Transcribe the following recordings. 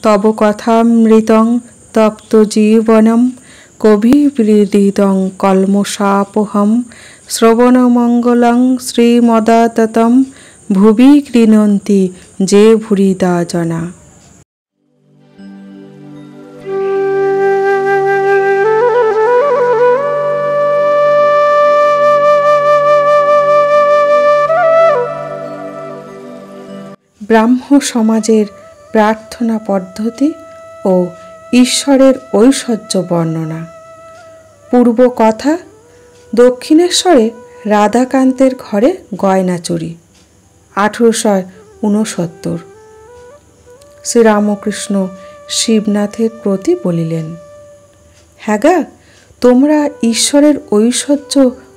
তব কথামৃতং তপ্ত জীবনম কবিবৃদিতং কলমশাপহম শ্রবণমঙ্গলং শ্রীমদাততম ভুবি গৃণন্তি যে ভুরিদা জনা। ব্রাহ্ম সমাজের প্রার্থনা পদ্ধতি ও ঈশ্বরের ঐশ্বর্য বর্ণনা। পূর্ব কথা, দক্ষিণেশ্বরে রাধাকান্তের ঘরে গয়না চুরি, 1869। শ্রীরামকৃষ্ণ শিবনাথের প্রতি বলিলেন, হ্যাঁ গা, তোমরা ঈশ্বরের ঐশ্বর্য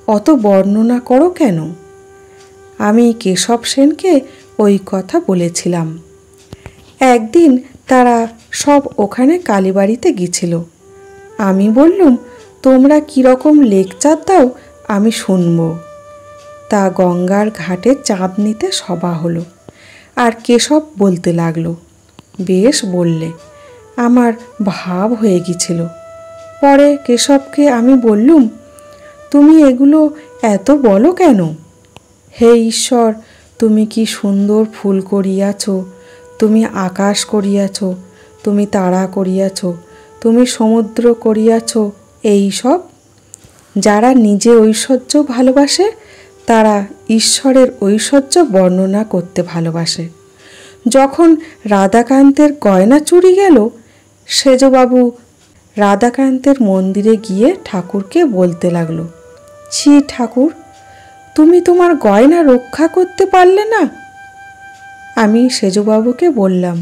অত বর্ণনা করো কেন? আমি কেশব সেনকে ওই কথা বলেছিলাম। একদিন তারা সব ওখানে কালীবাড়িতে গিয়েছিল। আমি বললুম, তোমরা কীরকম লেকচার দাও আমি শুনব। তা গঙ্গার ঘাটে চাঁদ নিতে সভা হলো, আর কেশব বলতে লাগলো। বেশ বললে, আমার ভাব হয়ে গিয়েছিল। পরে কেশবকে আমি বললুম, তুমি এগুলো এত বলো কেন? হে ঈশ্বর, তুমি কি সুন্দর ফুল করিয়াছ, তুমি আকাশ করিয়াছ, তুমি তারা করিয়াছ, তুমি সমুদ্র করিয়াছ। এই সব যারা নিজে ঐশ্বর্য ভালোবাসে তারা ঈশ্বরের ঐশ্বর্য বর্ণনা করতে ভালোবাসে। যখন রাধাকান্তের গয়না চুরি গেল, সেজবাবু রাধাকান্তের মন্দিরে গিয়ে ঠাকুরকে বলতে লাগলো, ছি ঠাকুর, তুমি তোমার গয়না রক্ষা করতে পারলে না? আমি সেজবাবুকে বললাম,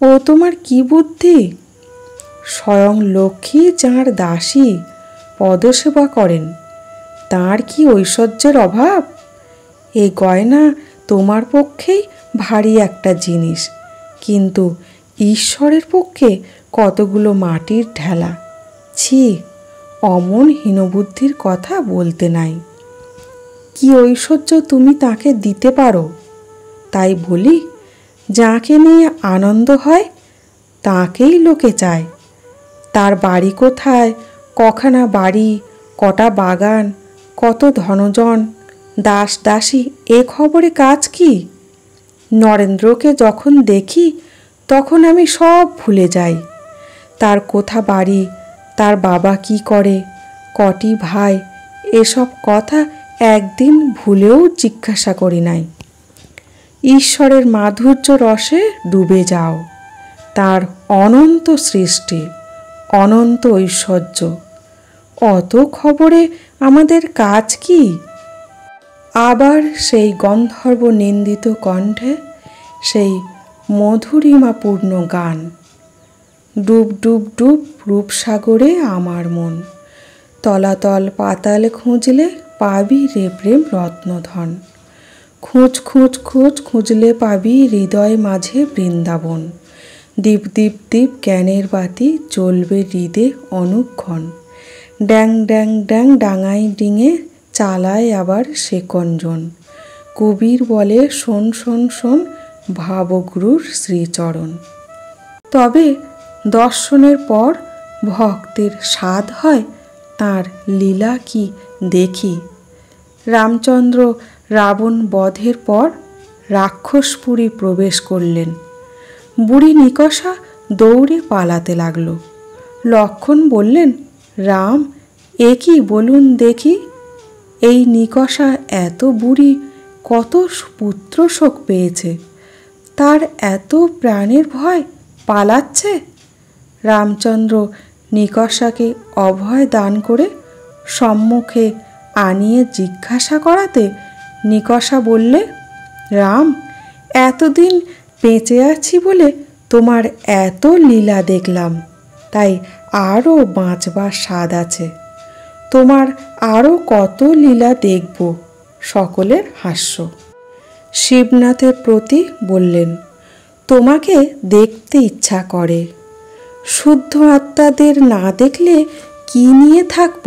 ও তোমার কি বুদ্ধি! স্বয়ং লক্ষ্মী যাঁর দাসী পদসেবা করেন, তাঁর কি ঐশ্বর্যের অভাব? এ গয়না তোমার পক্ষেই ভারী একটা জিনিস, কিন্তু ঈশ্বরের পক্ষে কতগুলো মাটির ঢেলা। ছি, অমন হীনবুদ্ধির কথা বলতে নাই। কি ঐশ্বর্য তুমি তাকে দিতে পারো? তাই বলি, যাকে নিয়ে আনন্দ হয় তাকেই লোকে চায়। তার বাড়ি কোথায়, কখানা বাড়ি, কটা বাগান, কত ধনজন, দাস দাসী, এ খবরে কাজ কি? নরেন্দ্রকে যখন দেখি তখন আমি সব ভুলে যাই। তার কোথা বাড়ি, তার বাবা কি করে, কটি ভাই, এসব কথা একদিন ভুলেও জিজ্ঞাসা করি নাই। ঈশ্বরের মাধুর্য রসে ডুবে যাও। তার অনন্ত সৃষ্টি, অনন্ত ঐশ্বর্য, অত খবরে আমাদের কাজ কি? আবার সেই গন্ধর্ব নিন্দিত কণ্ঠে সেই মধুরিমাপূর্ণ গান, ডুব ডুব ডুব রূপসাগরে আমার মন, তলাতল পাতাল খুঁজলে পাবি রে প্রেম রত্নধন, খোঁজ খোঁজ খোঁজ খুঁজলে পাবি হৃদয় মাঝে বৃন্দাবন, দীপ দীপ দীপ জ্ঞানের বাতি জ্বলবে হৃদে অনুক্ষণ, ড্যাং ড্যাং ড্যাং ডাঙাই ডিঙে চালায় আবার সে কঞ্জন, কবির বলে শোন শোন শোন ভাবগুরুর শ্রীচরণ। তবে দর্শনের পর ভক্তের স্বাদ হয় তাঁর লীলা কি দেখি। রামচন্দ্র রাবণ বধের পর রাক্ষসপুরী প্রবেশ করলেন। বুড়ি নিকষা দৌড়ে পালাতে লাগল। লক্ষ্মণ বললেন, রাম, এ কি বলুন দেখি, এই নিকষা এত বুড়ি কত পুত্র শোক পেয়েছে, তার এত প্রাণের ভয় পালাচ্ছে। রামচন্দ্র নিকষাকে অভয় দান করে সম্মুখে আনিয়ে জিজ্ঞাসা করাতে নিকষা বললে, রাম, এতদিন বেঁচে আছি বলে তোমার এত লীলা দেখলাম, তাই আরও বাঁচবার স্বাদ আছে। তোমার আরও কত লীলা দেখব। সকলের হাস্য। শিবনাথের প্রতি বললেন, তোমাকে দেখতে ইচ্ছা করে, শুদ্ধ আত্মাদের না দেখলে কি নিয়ে থাকব?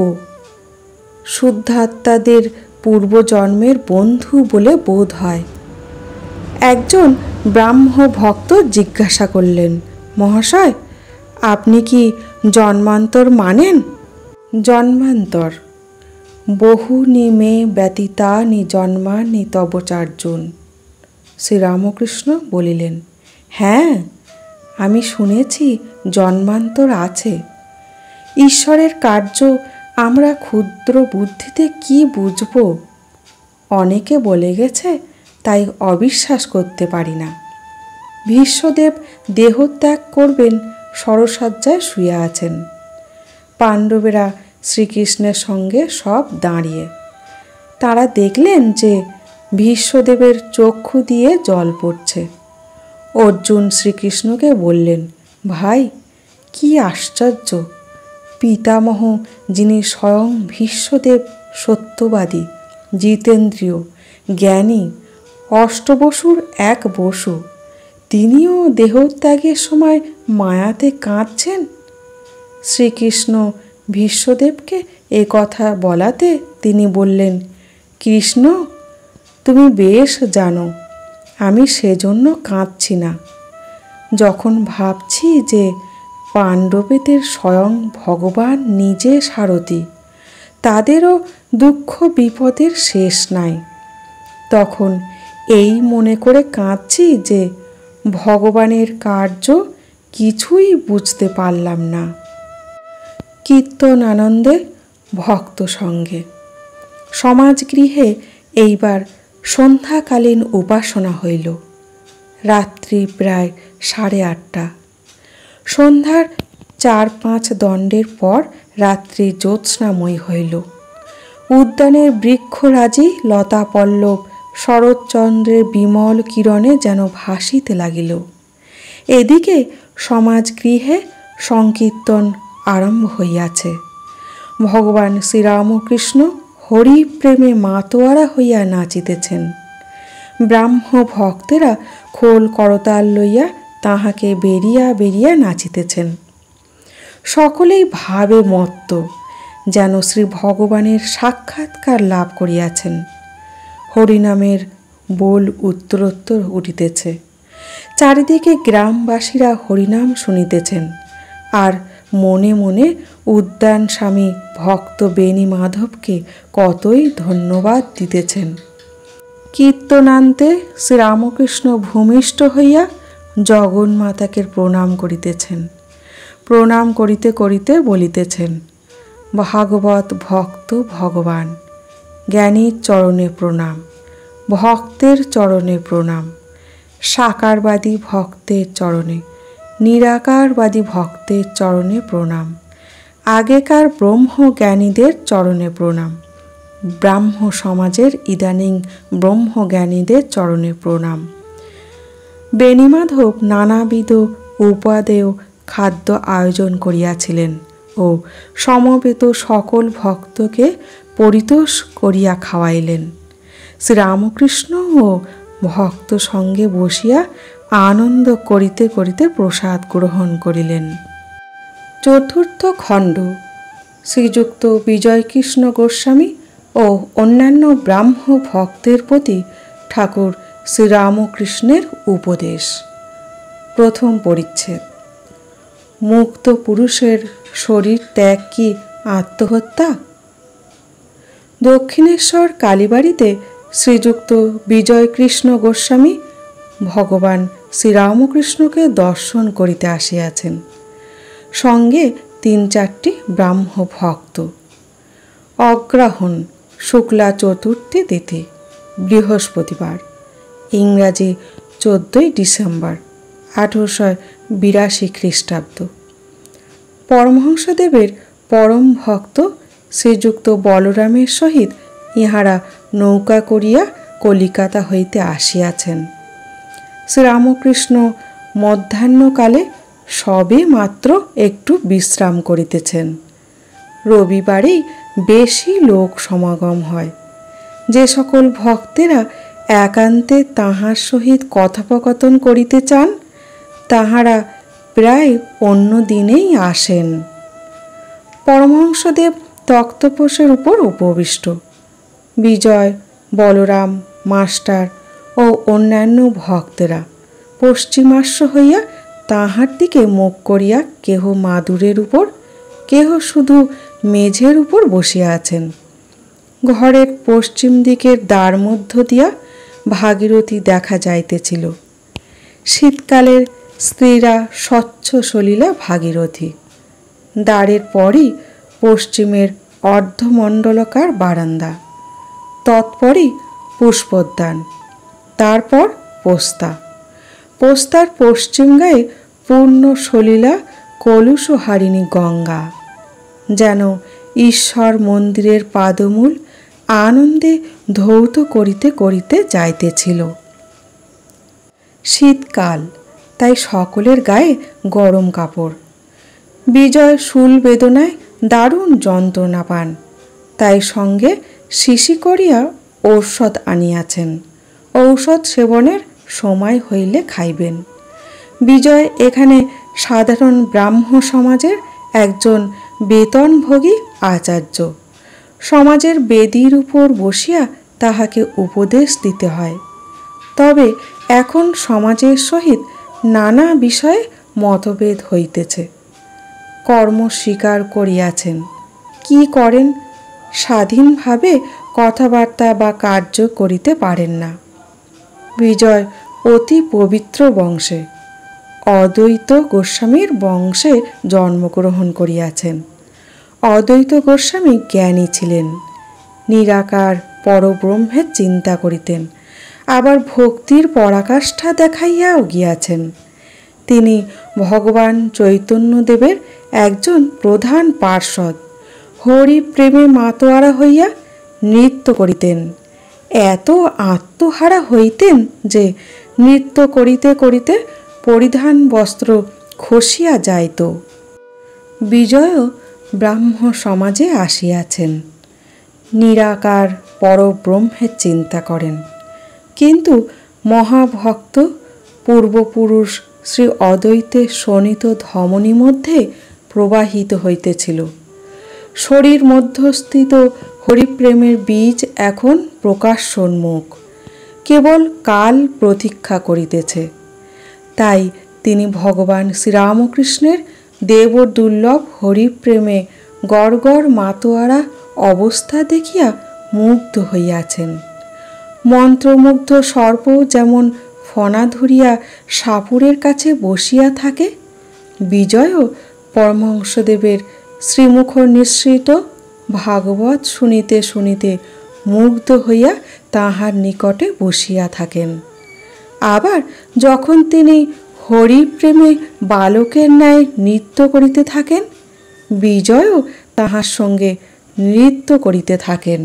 শুদ্ধ আত্মাদের পূর্বজন্মের বন্ধু বলে বোধ হয়। একজন ব্রাহ্ম ভক্ত জিজ্ঞাসা করলেন, মহাশয়, আপনি কি জন্মান্তর মানেন? জন্মান্তর বহুনি মে ব্যতীতানি জন্মানি তব চার্জুন। শ্রীরামকৃষ্ণ বলিলেন, হ্যাঁ, আমি শুনেছি জন্মান্তর আছে। ঈশ্বরের কার্য আমরা ক্ষুদ্র বুদ্ধিতে কি বুঝব? অনেকে বলে গেছে, তাই অবিশ্বাস করতে পারি না। ভীষ্মদেব দেহত্যাগ করবেন, সরসজ্জায় শুয়ে আছেন। পাণ্ডবেরা শ্রীকৃষ্ণের সঙ্গে সব দাঁড়িয়ে। তারা দেখলেন যে ভীষ্মদেবের চক্ষু দিয়ে জল পড়ছে। অর্জুন শ্রীকৃষ্ণকে বললেন, ভাই, কি আশ্চর্য! পিতামহ, যিনি স্বয়ং ভীষ্মদেব, সত্যবাদী, জিতেন্দ্রীয়, জ্ঞানী, অষ্টবসুর এক বসু, তিনিও দেহত্যাগের সময় মায়াতে কাঁদছেন। শ্রীকৃষ্ণ ভীষ্মদেবকে এ কথা বলাতে তিনি বললেন, কৃষ্ণ, তুমি বেশ জানো আমি সেজন্য কাঁদছি না। যখন ভাবছি যে পাণ্ডবেদের স্বয়ং ভগবান নিজে সারথি, তাদেরও দুঃখ বিপদের শেষ নাই, তখন এই মনে করে কাঁদছি যে ভগবানের কার্য কিছুই বুঝতে পারলাম না। কীর্তন আনন্দে ভক্ত সঙ্গে সমাজগৃহে এইবার সন্ধ্যাকালীন উপাসনা হইল। রাত্রি প্রায় 8:30। সন্ধ্যার 4-5 দণ্ডের পর রাত্রি জ্যোৎস্নাময়ী হইল। উদ্যানের বৃক্ষরাজি লতা পল্লব শরৎচন্দ্রের বিমল কিরণে যেন ভাসিতে লাগিল। এদিকে সমাজগৃহে সংকীর্তন আরম্ভ হইয়াছে। ভগবান শ্রীরামকৃষ্ণ হরিপ্রেমে মাতোয়ারা হইয়া নাচিতেছেন। ব্রাহ্ম ভক্তেরা খোল করতাল লইয়া তাহাকে বেরিয়া বেরিয়া নাচিতেছেন। সকলেই ভাবে মত্ত, যেন শ্রী ভগবানের সাক্ষাৎকার লাভ করিয়াছেন। হরিনামের বোল উত্তরোত্তর উঠিতেছে। চারিদিকে গ্রামবাসীরা হরিনাম শুনিতেছেন, আর মনে মনে উদ্যান স্বামী ভক্ত বেণী মাধবকে কতই ধন্যবাদ দিতেছেন। কীর্তনান্তে শ্রীরামকৃষ্ণ ভূমিষ্ঠ হইয়া জগন্মাতাকে প্রণাম করিতেছেন। প্রণাম করিতে করিতে বলিতেছেন, ভাগবত ভক্ত ভগবান, জ্ঞানীর চরণে প্রণাম, ভক্তের চরণে প্রণাম, সাকারবাদী ভক্তের চরণে, নিরাকারবাদী ভক্তের চরণে প্রণাম, আগেকার ব্রহ্মজ্ঞানীদের চরণে প্রণাম, ব্রাহ্ম সমাজের ইদানিং ব্রহ্মজ্ঞানীদের চরণে প্রণাম। বেণীমাধব নানাবিধ উপাদেয় খাদ্য আয়োজন করিয়াছিলেন ও সমবেত সকল ভক্তকে পরিতোষ করিয়া খাওয়াইলেন। শ্রীরামকৃষ্ণ ও ভক্ত সঙ্গে বসিয়া আনন্দ করিতে করিতে প্রসাদ গ্রহণ করিলেন। চতুর্থ খণ্ড। শ্রীযুক্ত বিজয়কৃষ্ণ গোস্বামী ও অন্যান্য ব্রাহ্ম ভক্তের প্রতি ঠাকুর শ্রীরামকৃষ্ণের উপদেশ। প্রথম পরিচ্ছেদ। মুক্ত পুরুষের শরীর ত্যাগ কি আত্মহত্যা? দক্ষিণেশ্বর কালীবাড়িতে শ্রীযুক্ত বিজয়কৃষ্ণ গোস্বামী ভগবান শ্রীরামকৃষ্ণকে দর্শন করিতে আসিয়াছেন। সঙ্গে 3-4টি ব্রাহ্ম ভক্ত। অগ্রহায়ণ শুক্লা চতুর্থী তিথি, বৃহস্পতিবার, ইংরাজি 14 ডিসেম্বর 1882 খ্রিস্টাব্দ। পরমহংসদেবের পরম ভক্ত শ্রীযুক্ত বলরামের সহিত ইহারা নৌকা করিয়া কলিকাতা হইতে আসিয়াছেন। শ্রীরামকৃষ্ণ মধ্যাহ্নকালে সবে মাত্র একটু বিশ্রাম করিতেছেন। রবিবারেই বেশি লোক সমাগম হয়। যে সকল ভক্তেরা একান্তে তাহার সহিত কথোপকথন করিতে চান, তাহারা প্রায় অন্য দিনেই আসেন। পরমহংসদেব তক্তপোষের উপর উপবিষ্ট। বিজয়, বলরাম, মাস্টার ও অন্যান্য ভক্তেরা পশ্চিমাস্য হইয়া তাহার দিকে মুখ করিয়া কেহ মাদুরের উপর, কেহ শুধু মেঝের উপর বসিয়া আছেন। ঘরের পশ্চিম দিকের দ্বার মধ্য দিয়া ভাগীরথী দেখা যাইতেছিল। শীতকালের স্ত্রীরা স্বচ্ছ সলিলা ভাগীরথী। দ্বারের পরই পশ্চিমের অর্ধমণ্ডলকার বারান্দা, তৎপরই পুষ্পোদ্যান, তারপর পোস্তা। পোস্তার পশ্চিম গায়ে পূর্ণ সলিলা কলুষহারিণী গঙ্গা, যেন ঈশ্বর মন্দিরের পাদমূল আনন্দে ধৌত করিতে করিতে যাইতেছিল। শীতকাল, তাই সকলের গায়ে গরম কাপড়। বিজয় শূল বেদনায় দারুণ যন্ত্রণা পান, তাই সঙ্গে শিশি করিয়া ঔষধ আনিয়াছেন। ঔষধ সেবনের সময় হইলে খাইবেন। বিজয় এখানে সাধারণ ব্রাহ্ম সমাজের একজন বেতনভোগী আচার্য। সমাজের বেদির উপর বসিয়া তাহাকে উপদেশ দিতে হয়। তবে এখন সমাজের সহিত নানা বিষয়ে মতভেদ হইতেছে। কর্ম স্বীকার করিয়াছেন, কি করেন স্বাধীনভাবে কথাবার্তা বা কার্য করিতে পারেন না। বিজয় অতি পবিত্র বংশে, অদ্বৈত গোস্বামীর বংশে জন্মগ্রহণ করিয়াছেন। অদ্বৈত গোস্বামী জ্ঞানী ছিলেন, নিরাকার পরব্রহ্মের চিন্তা করিতেন, আবার ভক্তির পরাকাষ্ঠা দেখাইয়াও গিয়াছেন। তিনি ভগবান চৈতন্যদেবের একজন প্রধান পার্ষদ। হরি প্রেমে মাতোয়ারা হইয়া নৃত্য করিতেন। এত আত্মহারা হইতেন যে নৃত্য করিতে করিতে পরিধান বস্ত্র খসিয়া যাইত। বিজয়ও ব্রাহ্ম সমাজে আসিয়াছেন, নিরাকার পরব্রহ্মের চিন্তা করেন, কিন্তু মহাভক্ত পূর্বপুরুষ শ্রী অদ্বৈতের শোণিত ধমনী মধ্যে প্রবাহিত হইতেছিল। শরীর মধ্যস্থিত হরিপ্রেমের বীজ এখন প্রকাশোন্মুখ, কেবল কাল প্রতীক্ষা করিতেছে। তাই তিনি ভগবান শ্রীরামকৃষ্ণের দেবদুর্লভ হরিপ্রেমে গড়গড় মাতোয়ারা অবস্থা দেখিয়া মুগ্ধ হইয়াছেন। মন্ত্রমুগ্ধ সর্প যেমন ফণা ধরিয়া সাপুরের কাছে বসিয়া থাকে, বিজয়ও পরমহংসদেবের শ্রীমুখ নিঃসৃত ভাগবত শুনিতে শুনিতে মুগ্ধ হইয়া তাহার নিকটে বসিয়া থাকেন। আবার যখন তিনি হরিপ্রেমে বালকের ন্যায় নৃত্য করিতে থাকেন, বিজয়ও তাহার সঙ্গে নৃত্য করিতে থাকেন।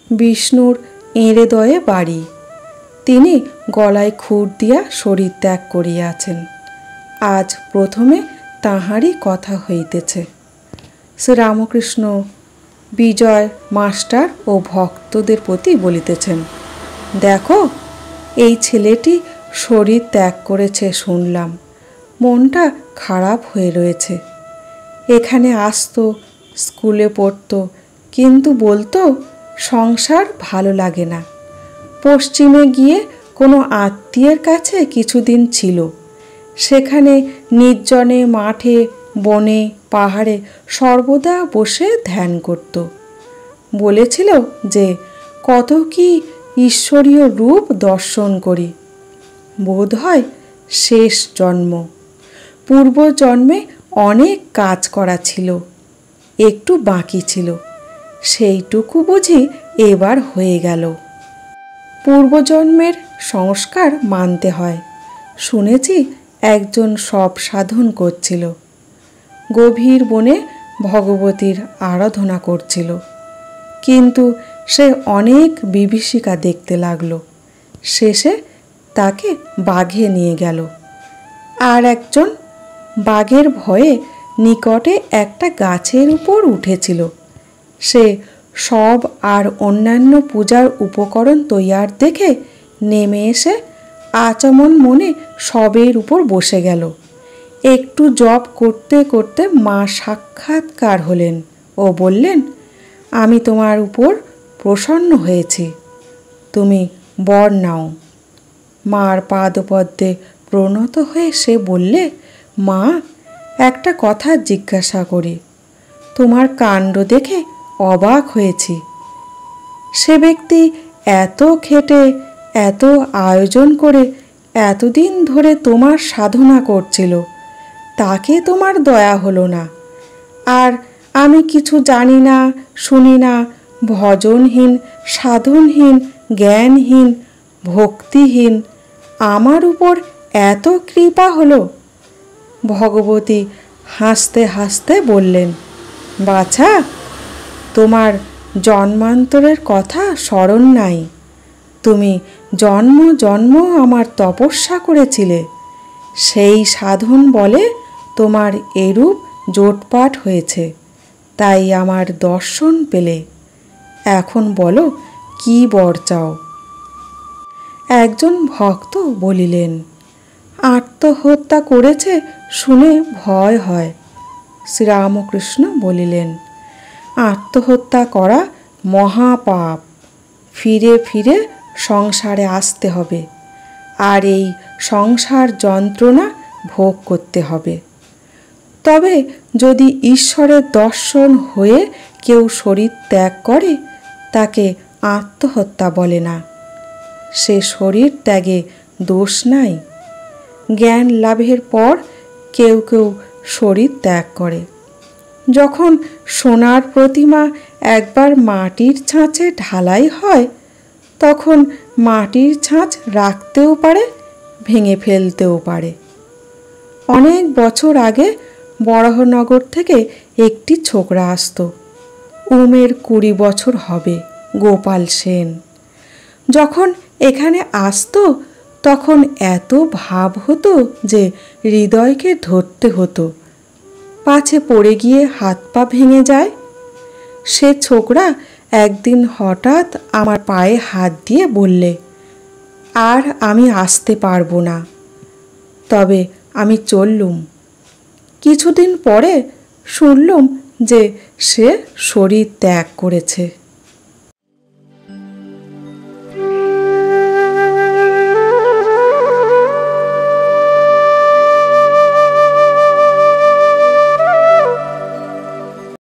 বিষ্ণুর এঁড়েদয়ে বাড়ি, তিনি গলায় খুর দিয়া শরীর ত্যাগ করিয়াছেন। আজ প্রথমে তাহারই কথা হইতেছে। শ্রীরামকৃষ্ণ বিজয় মাস্টার ও ভক্তদের প্রতি বলিতেছেন, দেখো এই ছেলেটি শরীর ত্যাগ করেছে শুনলাম, মনটা খারাপ হয়ে রয়েছে। এখানে আসতো, স্কুলে পড়তো, কিন্তু বলতো সংসার ভালো লাগে না। পশ্চিমে গিয়ে কোনো আত্মীয়ের কাছে কিছুদিন ছিল, সেখানে নির্জনে মাঠে বনে পাহাড়ে সর্বদা বসে ধ্যান করত। বলেছিল যে কত কি ঈশ্বরীয় রূপ দর্শন করি। বোধ হয় শেষ জন্ম, পূর্ব জন্মে অনেক কাজ করা ছিল, একটু বাকি ছিল, সেইটুকু বুঝি এবার হয়ে গেল। পূর্বজন্মের সংস্কার মানতে হয়। শুনেছি একজন সব সাধন করছিল, গভীর বনে ভগবতীর আরাধনা করছিল, কিন্তু সে অনেক বিভীষিকা দেখতে লাগলো। শেষে তাকে বাঘে নিয়ে গেল। আর একজন বাঘের ভয়ে নিকটে একটা গাছের উপর উঠেছিল। সে সব আর অন্যান্য পূজার উপকরণ তৈয়ার দেখে নেমে এসে আচমন মনে সবের উপর বসে গেল। একটু জপ করতে করতে মা সাক্ষাৎকার হলেন ও বললেন, আমি তোমার উপর প্রসন্ন হয়েছি, তুমি বর নাও। মার পাদপদ্মে প্রণত হয়ে সে বললে, মা, একটা কথা জিজ্ঞাসা করি, তোমার কাণ্ড দেখে অবাক হয়েছি। সে ব্যক্তি এত খেটে, এত আয়োজন করে এতদিন ধরে তোমার সাধনা করছিল, তাকে তোমার দয়া হলো না, আর আমি কিছু জানি না, শুনি না, ভজনহীন, সাধনহীন, জ্ঞানহীন, ভক্তিহীন, আমার উপর এত কৃপা হলো? ভগবতী হাসতে হাসতে বললেন, বাছা, তোমার জন্মান্তরের কথা স্মরণ নাই। তুমি জন্ম জন্ম আমার তপস্যা করেছিলে, সেই সাধন বলে তোমার এরূপ জোটপাট হয়েছে, তাই আমার দর্শন পেলে। এখন বলো, কি বর চাও? একজন ভক্ত বলিলেন, আত্মহত্যা করেছে শুনে ভয় হয়। শ্রীরামকৃষ্ণ বলিলেন, আত্মহত্যা করা মহাপাপ, ফিরে ফিরে সংসারে আসতে হবে, আর এই সংসার যন্ত্রণা ভোগ করতে হবে। তবে যদি ঈশ্বরের দর্শন হয়ে কেউ শরীর ত্যাগ করে, তাকে আত্মহত্যা বলে না। সে শরীর ত্যাগে দোষ নাই। জ্ঞান লাভের পর কেউ কেউ শরীর ত্যাগ করে। যখন সোনার প্রতিমা একবার মাটির ছাঁচে ঢালাই হয়, তখন মাটির ছাঁচ রাখতেও পারে, ভেঙে ফেলতেও পারে। অনেক বছর আগে বরাহনগর থেকে একটি ছোকরা আসতো। উমের 20 বছর হবে, গোপাল সেন। যখন এখানে আসতো তখন এত ভাব হতো যে হৃদয়কে ধরতে হতো, পাছে পড়ে গিয়ে হাত পা ভেঙে যায়। সে ছোকরা একদিন হঠাৎ আমার পায়ে হাত দিয়ে বললে, আর আমি আসতে পারবো না। তবে আমি চললুম। কিছুদিন পরে শুনলুম যে সে শরীর ত্যাগ করেছে।